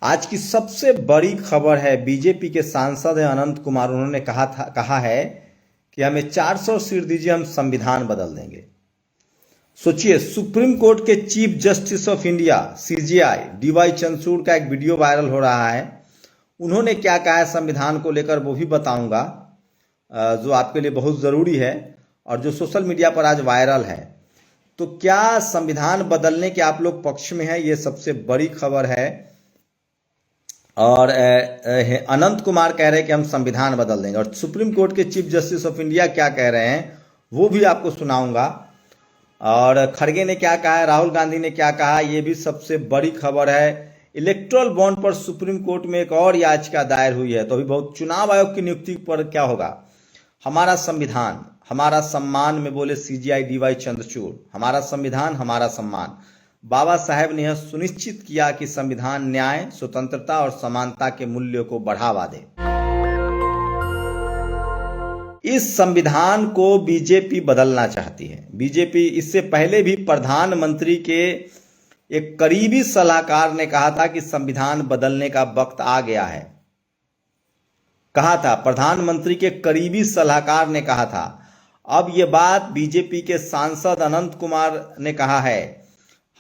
आज की सबसे बड़ी खबर है, बीजेपी के सांसद हैं अनंत कुमार। उन्होंने कहा है कि हमें 400 सीट दीजिए, हम संविधान बदल देंगे। सोचिए, सुप्रीम कोर्ट के chief justice of India CJI DY Chandrachud का एक वीडियो वायरल हो रहा है। उन्होंने क्या कहा है संविधान को लेकर वो भी बताऊंगा, जो आपके लिए बहुत ज़रूरी है और जो सोशल मीडिया पर आज वायरल है। तो क्या संविधान बदलने के आप लोग पक्ष में हैं? ये सबसे बड़ी खबर है। और अनंत कुमार कह रहे हैं कि हम संविधान बदल देंगे, और सुप्रीम कोर्ट के चीफ जस्टिस ऑफ इंडिया क्या कह रहे हैं वो भी आपको सुनाऊंगा। और खड़गे ने क्या कहा है, राहुल गांधी ने क्या कहा, ये भी सबसे बड़ी खबर है। इलेक्टोरल बॉन्ड पर सुप्रीम कोर्ट में एक और याचिका दायर हुई है। तो अभी बहुत चुनाव आयोग की नियुक्ति पर क्या होगा। हमारा संविधान हमारा सम्मान में बोले सीजेआई डीवाई चंद्रचूड़। हमारा संविधान हमारा सम्मान। बाबा साहेब ने यह सुनिश्चित किया कि संविधान न्याय, स्वतंत्रता और समानता के मूल्यों को बढ़ावा दे। इस संविधान को बीजेपी बदलना चाहती है। बीजेपी इससे पहले भी प्रधानमंत्री के एक करीबी सलाहकार ने कहा था कि संविधान बदलने का वक्त आ गया है। कहा था, प्रधानमंत्री के करीबी सलाहकार ने कहा था। अब ये बात बीजेपी के सांसद अनंत कुमार ने कहा है।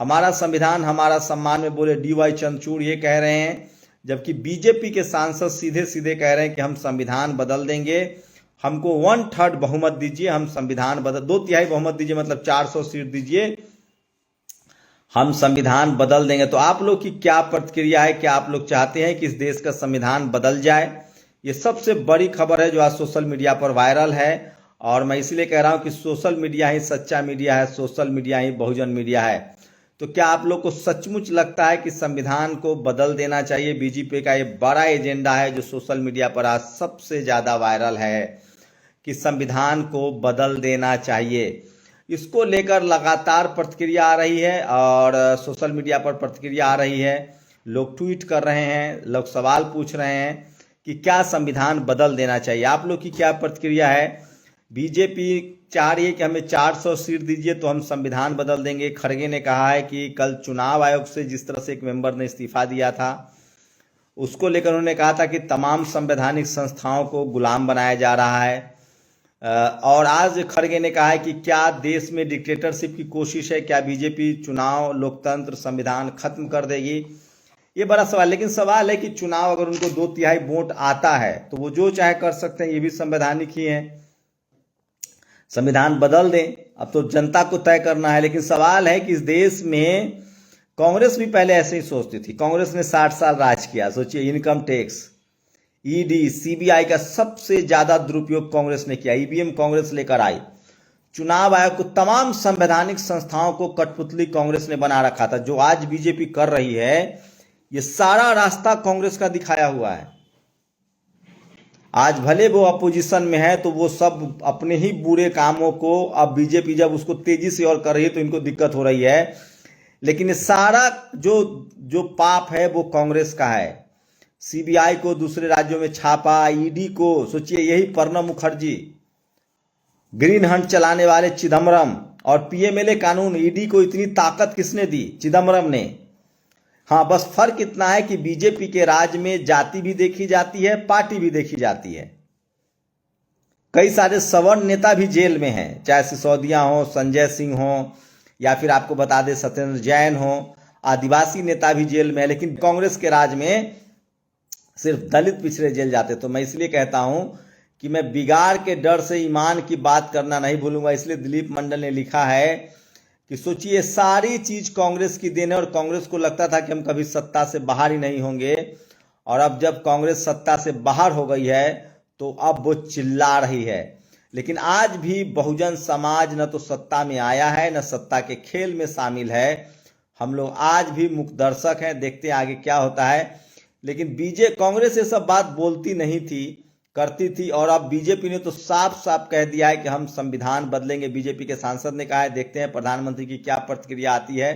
हमारा संविधान हमारा सम्मान में बोले डीवाई चंद्रचूड़ ये कह रहे हैं, जबकि बीजेपी के सांसद सीधे सीधे कह रहे हैं कि हम संविधान बदल देंगे, हमको 1/3 बहुमत दीजिए, हम संविधान बदल 2/3 बहुमत दीजिए, मतलब 400 सीट दीजिए, हम संविधान बदल देंगे। तो आप लोग की क्या प्रतिक्रिया है? क्या आप लोग चाहते हैं कि इस देश का संविधान बदल जाए? ये सबसे बड़ी खबर है जो आज सोशल मीडिया पर वायरल है। और मैं इसलिए कह रहा हूं कि सोशल मीडिया ही सच्चा मीडिया है, सोशल मीडिया ही बहुजन मीडिया है। तो क्या आप लोग को सचमुच लगता है कि संविधान को बदल देना चाहिए? बीजेपी का ये बड़ा एजेंडा है जो सोशल मीडिया पर आज सबसे ज़्यादा वायरल है कि संविधान को बदल देना चाहिए। इसको लेकर लगातार प्रतिक्रिया आ रही है और सोशल मीडिया पर प्रतिक्रिया आ रही है। लोग ट्वीट कर रहे हैं, लोग सवाल पूछ रहे हैं कि क्या संविधान बदल देना चाहिए। आप लोग की क्या प्रतिक्रिया है? बीजेपी चाह रही है कि हमें 400 सीट दीजिए तो हम संविधान बदल देंगे। खड़गे ने कहा है कि कल चुनाव आयोग से जिस तरह से एक मेंबर ने इस्तीफा दिया था, उसको लेकर उन्होंने कहा था कि तमाम संवैधानिक संस्थाओं को गुलाम बनाया जा रहा है। और आज खड़गे ने कहा है कि क्या देश में डिक्टेटरशिप की कोशिश है? क्या बीजेपी चुनाव, लोकतंत्र, संविधान खत्म कर देगी? ये बड़ा सवाल। लेकिन सवाल है कि चुनाव अगर उनको 2/3 वोट आता है तो वो जो चाहे कर सकते हैं, ये भी संवैधानिक ही है। संविधान बदल दें, अब तो जनता को तय करना है। लेकिन सवाल है कि इस देश में कांग्रेस भी पहले ऐसे ही सोचती थी। कांग्रेस ने 60 साल राज किया। सोचिए, इनकम टैक्स, ईडी, सीबीआई का सबसे ज्यादा दुरुपयोग कांग्रेस ने किया। ईवीएम कांग्रेस लेकर आई। चुनाव आयोग को, तमाम संवैधानिक संस्थाओं को कठपुतली कांग्रेस ने बना रखा था। जो आज बीजेपी कर रही है, ये सारा रास्ता कांग्रेस का दिखाया हुआ है। आज भले वो अपोजिशन में है तो वो सब अपने ही बुरे कामों को, अब बीजेपी जब उसको तेजी से और कर रही है तो इनको दिक्कत हो रही है। लेकिन ये सारा जो पाप है वो कांग्रेस का है। सीबीआई को दूसरे राज्यों में छापा, ईडी को, सोचिए यही प्रणब मुखर्जी, ग्रीन हंट चलाने वाले चिदम्बरम, और पीएमएलए कानून, ईडी को इतनी ताकत किसने दी? चिदम्बरम ने। हाँ, बस फर्क इतना है कि बीजेपी के राज में जाति भी देखी जाती है, पार्टी भी देखी जाती है। कई सारे सवर्ण नेता भी जेल में हैं, चाहे सिसोदिया हो, संजय सिंह हो, या फिर आपको बता दें सत्येंद्र जैन हो। आदिवासी नेता भी जेल में है। लेकिन कांग्रेस के राज में सिर्फ दलित पिछड़े जेल जाते। तो मैं इसलिए कहता हूं कि मैं बिगाड़ के डर से ईमान की बात करना नहीं भूलूंगा। इसलिए दिलीप मंडल ने लिखा है कि सोचिए, सारी चीज कांग्रेस की देन है और कांग्रेस को लगता था कि हम कभी सत्ता से बाहर ही नहीं होंगे। और अब जब कांग्रेस सत्ता से बाहर हो गई है तो अब वो चिल्ला रही है। लेकिन आज भी बहुजन समाज न तो सत्ता में आया है, न सत्ता के खेल में शामिल है। हम लोग आज भी मुख्य दर्शक हैं, देखते हैं आगे क्या होता है। लेकिन कांग्रेस ये सब बात बोलती नहीं थी, करती थी, और अब बीजेपी ने तो साफ साफ कह दिया है कि हम संविधान बदलेंगे। बीजेपी के सांसद ने कहा है। देखते हैं प्रधानमंत्री की क्या प्रतिक्रिया आती है।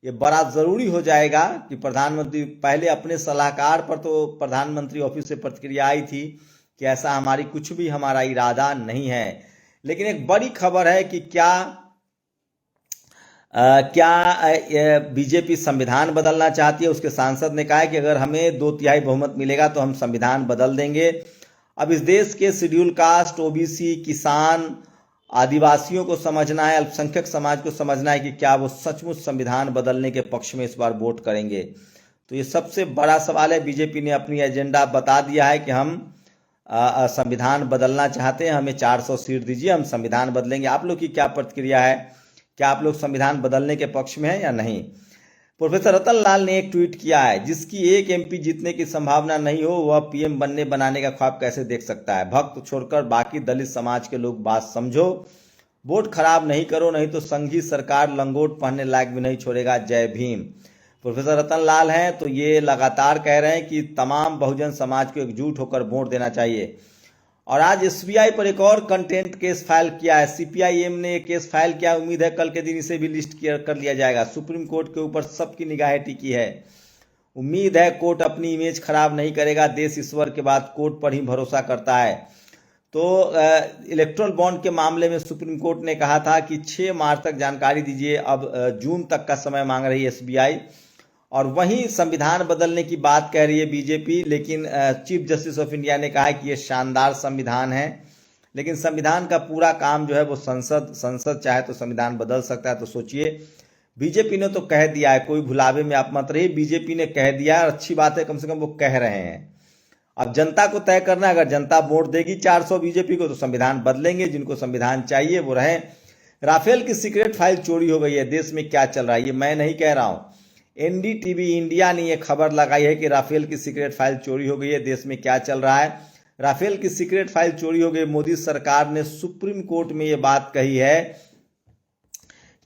ये बड़ा जरूरी हो जाएगा कि प्रधानमंत्री, पहले अपने सलाहकार पर तो प्रधानमंत्री ऑफिस से प्रतिक्रिया आई थी कि ऐसा हमारी कुछ भी हमारा इरादा नहीं है। लेकिन एक बड़ी खबर है कि क्या क्या बीजेपी संविधान बदलना चाहती है? उसके सांसद ने कहा है कि अगर हमें 2/3 बहुमत मिलेगा तो हम संविधान बदल देंगे। अब इस देश के शेड्यूल कास्ट, ओबीसी, किसान, आदिवासियों को समझना है, अल्पसंख्यक समाज को समझना है कि क्या वो सचमुच संविधान बदलने के पक्ष में इस बार वोट करेंगे। तो ये सबसे बड़ा सवाल है। बीजेपी ने अपनी एजेंडा बता दिया है कि हम संविधान बदलना चाहते हैं, हमें 400 सीट दीजिए, हम संविधान बदलेंगे। आप लोग की क्या प्रतिक्रिया है? क्या आप लोग संविधान बदलने के पक्ष में हैं या नहीं? प्रोफेसर रतन लाल ने एक ट्वीट किया है, जिसकी एक एमपी जीतने की संभावना नहीं हो वह पीएम बनाने का ख्वाब कैसे देख सकता है? भक्त छोड़कर बाकी दलित समाज के लोग बात समझो, वोट खराब नहीं करो, नहीं तो संघी सरकार लंगोट पहनने लायक भी नहीं छोड़ेगा। जय भीम। प्रोफेसर रतन लाल हैं तो ये लगातार कह रहे हैं कि तमाम बहुजन समाज को एकजुट होकर वोट देना चाहिए। और आज एसबीआई पर एक और कंटेंट केस फाइल किया है। सीपीआईएम ने एक केस फाइल किया। उम्मीद है कल के दिन इसे भी लिस्ट कर लिया जाएगा। सुप्रीम कोर्ट के ऊपर सबकी निगाहें टिकी है। उम्मीद है कोर्ट अपनी इमेज खराब नहीं करेगा। देश ईश्वर के बाद कोर्ट पर ही भरोसा करता है। तो इलेक्ट्रल बॉन्ड के मामले में सुप्रीम कोर्ट ने कहा था कि 6 मार्च तक जानकारी दीजिए। अब जून तक का समय मांग रही है एसबीआई। और वहीं संविधान बदलने की बात कह रही है बीजेपी, लेकिन चीफ जस्टिस ऑफ इंडिया ने कहा है कि ये शानदार संविधान है, लेकिन संविधान का पूरा काम जो है वो संसद चाहे तो संविधान बदल सकता है। तो सोचिए, बीजेपी ने तो कह दिया है, कोई भुलावे में आप मत रहिए, बीजेपी ने कह दिया है। अच्छी बात है, कम से कम वो कह रहे हैं। अब जनता को तय करना है। अगर जनता वोट देगी 400 बीजेपी को तो संविधान बदलेंगे। जिनको संविधान चाहिए वो रहें। राफेल की सीक्रेट फाइल चोरी हो गई है। देश में क्या चल रहा है ये मैं नहीं कह रहा हूं, एनडीटीवी इंडिया ने यह खबर लगाई है कि राफेल की सीक्रेट फाइल चोरी हो गई है। देश में क्या चल रहा है? राफेल की सीक्रेट फाइल चोरी हो गई। मोदी सरकार ने सुप्रीम कोर्ट में यह बात कही है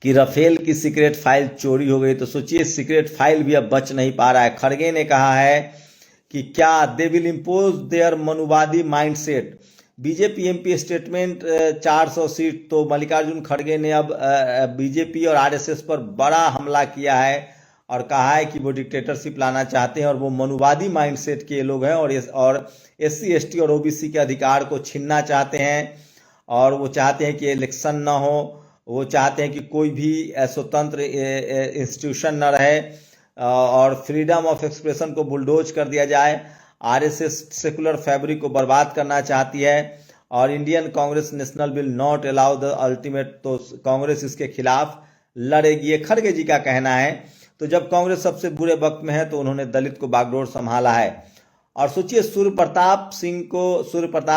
कि राफेल की सीक्रेट फाइल चोरी हो गई। तो सोचिए, सीक्रेट फाइल भी अब बच नहीं पा रहा है। खड़गे ने कहा है कि क्या दे विल इम्पोज देयर मनुवादी mindset. BJP MP statement 400 seat. तो मल्लिकार्जुन खड़गे ने अब बीजेपी और आरएसएस पर बड़ा हमला किया है और कहा है कि वो डिक्टेटरशिप लाना चाहते हैं और वो मनुवादी माइंडसेट के लोग हैं और एससी एसटी और ओबीसी के अधिकार को छीनना चाहते हैं। और वो चाहते हैं कि इलेक्शन ना हो, वो चाहते हैं कि कोई भी स्वतंत्र इंस्टीट्यूशन न रहे और फ्रीडम ऑफ एक्सप्रेशन को बुलडोज कर दिया जाए। आरएसएस सेकुलर फैब्रिक को बर्बाद करना चाहती है और Indian Congress national will not allow the ultimate. तो कांग्रेस इसके खिलाफ लड़ेगी, ये खड़गे जी का कहना है। तो जब कांग्रेस सबसे बुरे वक्त में है तो उन्होंने दलित को बागडोर संभाला है। और सोचिए, सूर्य प्रताप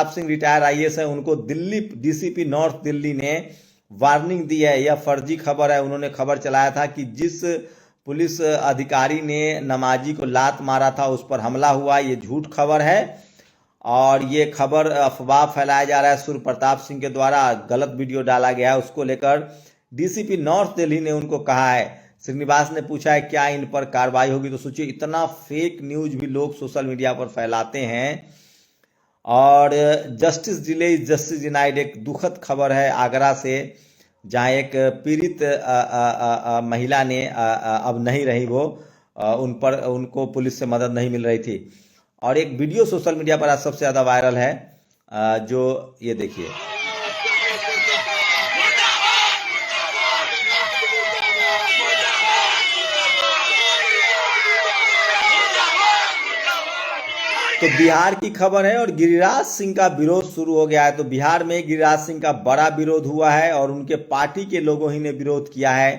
सिंह रिटायर आईएएस है, उनको दिल्ली डीसीपी नॉर्थ दिल्ली ने वार्निंग दी है। यह फर्जी खबर है। उन्होंने खबर चलाया था कि जिस पुलिस अधिकारी ने नमाजी को लात मारा था उस पर हमला हुआ। ये झूठ खबर है और ये खबर अफवाह फैलाया जा रहा है। सूर्य प्रताप सिंह के द्वारा गलत वीडियो डाला गया है। उसको लेकर डीसीपी नॉर्थ दिल्ली ने उनको कहा है। श्रीनिवास ने पूछा है क्या इन पर कार्रवाई होगी। तो सोचिए, इतना फेक न्यूज भी लोग सोशल मीडिया पर फैलाते हैं। और जस्टिस डिले जस्टिस डिनाइड, एक दुखद खबर है आगरा से, जहां एक पीड़ित महिला ने अब नहीं रही, वो उनको पुलिस से मदद नहीं मिल रही थी। और एक वीडियो सोशल मीडिया पर आज सबसे ज्यादा वायरल है, जो ये देखिए। तो बिहार की खबर है और गिरिराज सिंह का विरोध शुरू हो गया है। तो बिहार में गिरिराज सिंह का बड़ा विरोध हुआ है और उनके पार्टी के लोगों ही ने विरोध किया है।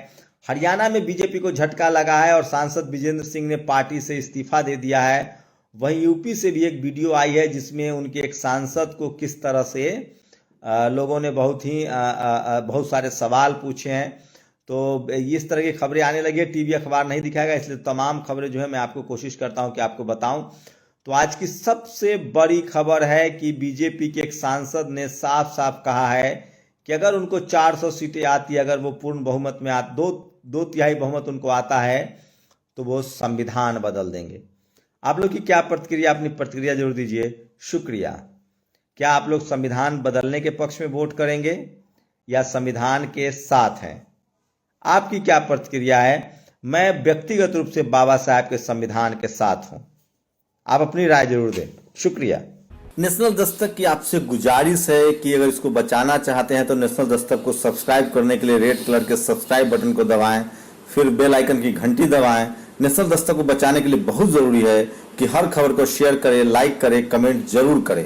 हरियाणा में बीजेपी को झटका लगा है और सांसद विजेंद्र सिंह ने पार्टी से इस्तीफा दे दिया है। वहीं यूपी से भी एक वीडियो आई है जिसमें उनके एक सांसद को किस तरह से लोगों ने बहुत सारे सवाल पूछे हैं। तो इस तरह की खबरें आने लगी। टीवी अखबार नहीं दिखाएगा, इसलिए तमाम खबरें जो है मैं आपको कोशिश करता हूं कि आपको बताऊं। तो आज की सबसे बड़ी खबर है कि बीजेपी के एक सांसद ने साफ साफ कहा है कि अगर उनको 400 सीटें आती, अगर वो पूर्ण बहुमत में दो तिहाई बहुमत उनको आता है तो वो संविधान बदल देंगे। आप लोग की क्या प्रतिक्रिया? अपनी प्रतिक्रिया जरूर दीजिए। शुक्रिया। क्या आप लोग संविधान बदलने के पक्ष में वोट करेंगे या संविधान के साथ हैं? आपकी क्या प्रतिक्रिया है? मैं व्यक्तिगत रूप से बाबा साहब के संविधान के साथ हूं। आप अपनी राय जरूर दें। शुक्रिया। नेशनल दस्तक की आपसे गुजारिश है कि अगर इसको बचाना चाहते हैं तो नेशनल दस्तक को सब्सक्राइब करने के लिए रेड कलर के सब्सक्राइब बटन को दबाएं, फिर बेल आइकन की घंटी दबाएं। नेशनल दस्तक को बचाने के लिए बहुत जरूरी है कि हर खबर को शेयर करें, लाइक करें, कमेंट जरूर करें।